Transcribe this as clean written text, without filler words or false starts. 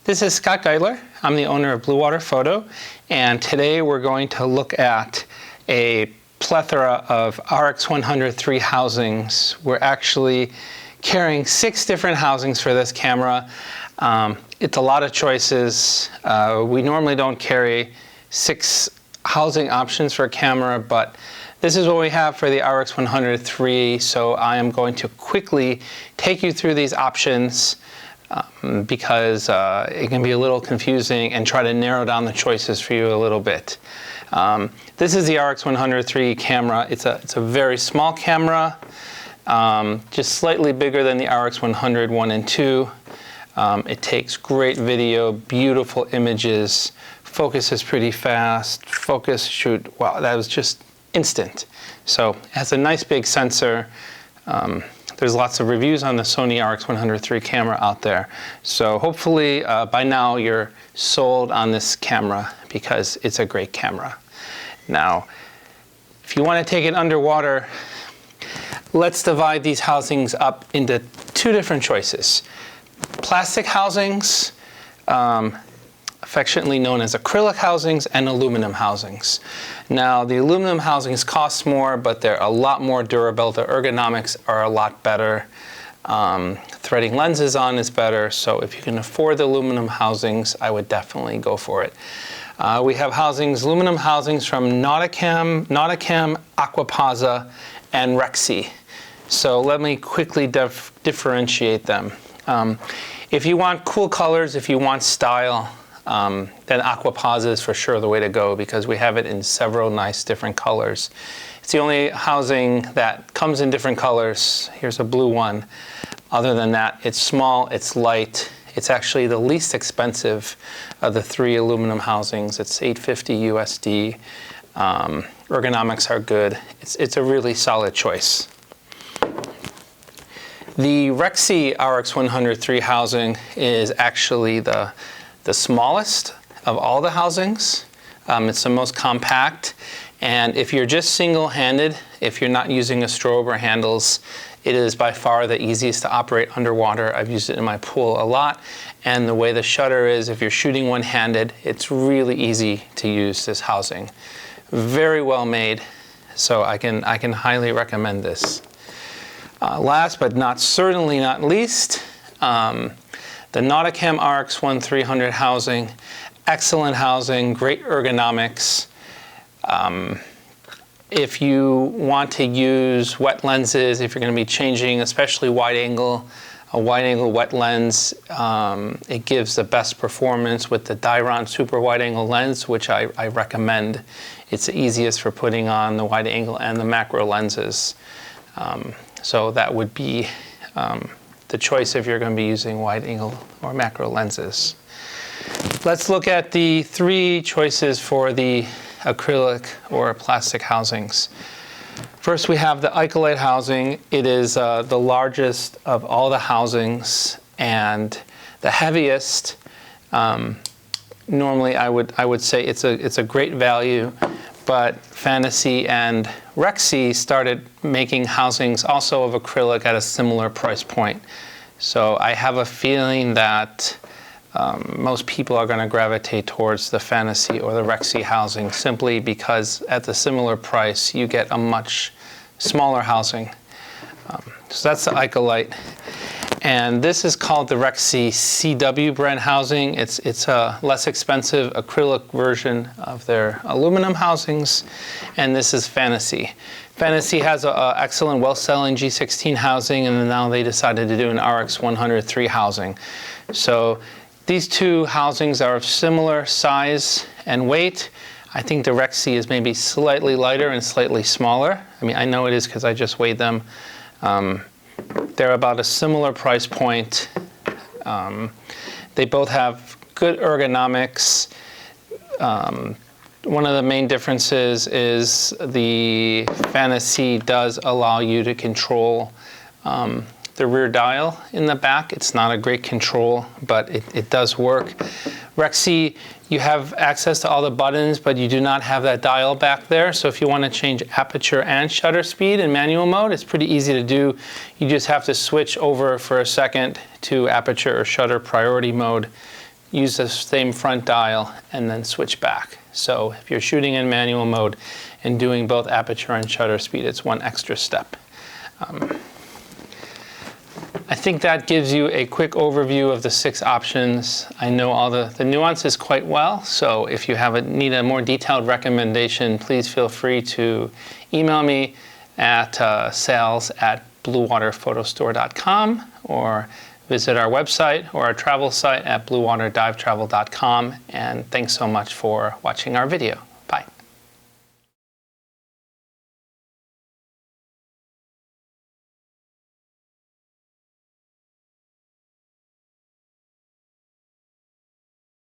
This is Scott Geitler. I'm the owner of Blue Water Photo, and today we're going to look at a plethora of RX100 III housings. We're actually carrying 6 different housings for this camera. It's a lot of choices. We normally don't carry 6 housing options for a camera, but this is what we have for the RX100 III, so I am going to quickly take you through these options because it can be a little confusing, and try to narrow down the choices for you a little bit. This is the RX100 III camera. It's a very small camera, just slightly bigger than the RX100 1 and 2. It takes great video, beautiful images, focuses pretty fast, focus shoot, wow, that was just instant. So it has a nice big sensor. There's lots of reviews on the Sony RX100 III camera out there. So hopefully by now you're sold on this camera because it's a great camera. Now, if you want to take it underwater, let's divide these housings up into 2 different choices. Plastic housings, affectionately known as acrylic housings, and aluminum housings. Now, the aluminum housings cost more, but they're a lot more durable. The ergonomics are a lot better. Threading lenses on is better, so if you can afford the aluminum housings, I would definitely go for it. We have housings, aluminum housings from Nauticam, Aquapazza, and Rexy. So let me quickly differentiate them. If you want cool colors, if you want style, then Aquapazza is for sure the way to go because we have it in several nice different colors. It's the only housing that comes in different colors. Here's a blue one. Other than that, it's small, it's light. It's actually the least expensive of the 3 aluminum housings. It's $850 USD. Ergonomics are good. It's a really solid choice. The Rexy RX100 III housing is actually the smallest of all the housings. It's the most compact, and if you're just single-handed, if you're not using a strobe or handles, it is by far the easiest to operate underwater. I've used it in my pool a lot, and the way the shutter is, if you're shooting one-handed, it's really easy to use this housing. Very well made, so I can highly recommend this. Last but certainly not least, the Nauticam RX1 300 housing, excellent housing, great ergonomics. If you want to use wet lenses, if you're going to be changing, especially a wide angle wet lens, it gives the best performance with the Diron super wide angle lens, which I recommend. It's the easiest for putting on the wide angle and the macro lenses. So that would be the choice if you're going to be using wide angle or macro lenses. Let's look at the 3 choices for the acrylic or plastic housings. First, we have the Acrylic housing. It is the largest of all the housings and the heaviest. Normally, I would say it's a great value, but Fantasy and Rexy started making housings also of acrylic at a similar price point. So I have a feeling that most people are going to gravitate towards the Fantasy or the Rexy housing simply because at the similar price you get a much smaller housing. So that's the Acrylic. And this is called the Rexy CW brand housing. It's a less expensive acrylic version of their aluminum housings, and this is Fantasy. Fantasy has an excellent, well-selling G16 housing, and then now they decided to do an RX100 III housing. So these 2 housings are of similar size and weight. I think the Rexy is maybe slightly lighter and slightly smaller. I mean, I know it is because I just weighed them. They're about a similar price point. They both have good ergonomics. One of the main differences is the Fantasy does allow you to control the rear dial in the back. It's not a great control, but it does work. Rexy, you have access to all the buttons, but you do not have that dial back there. So if you want to change aperture and shutter speed in manual mode, it's pretty easy to do. You just have to switch over for a second to aperture or shutter priority mode. use the same front dial, and then switch back. So if you're shooting in manual mode and doing both aperture and shutter speed, it's one extra step. I think that gives you a quick overview of the 6 options. I know all the nuances quite well, so if you need a more detailed recommendation, please feel free to email me at sales@bluewaterphotostore.com or visit our website or our travel site at bluewaterdivetravel.com. And thanks so much for watching our video.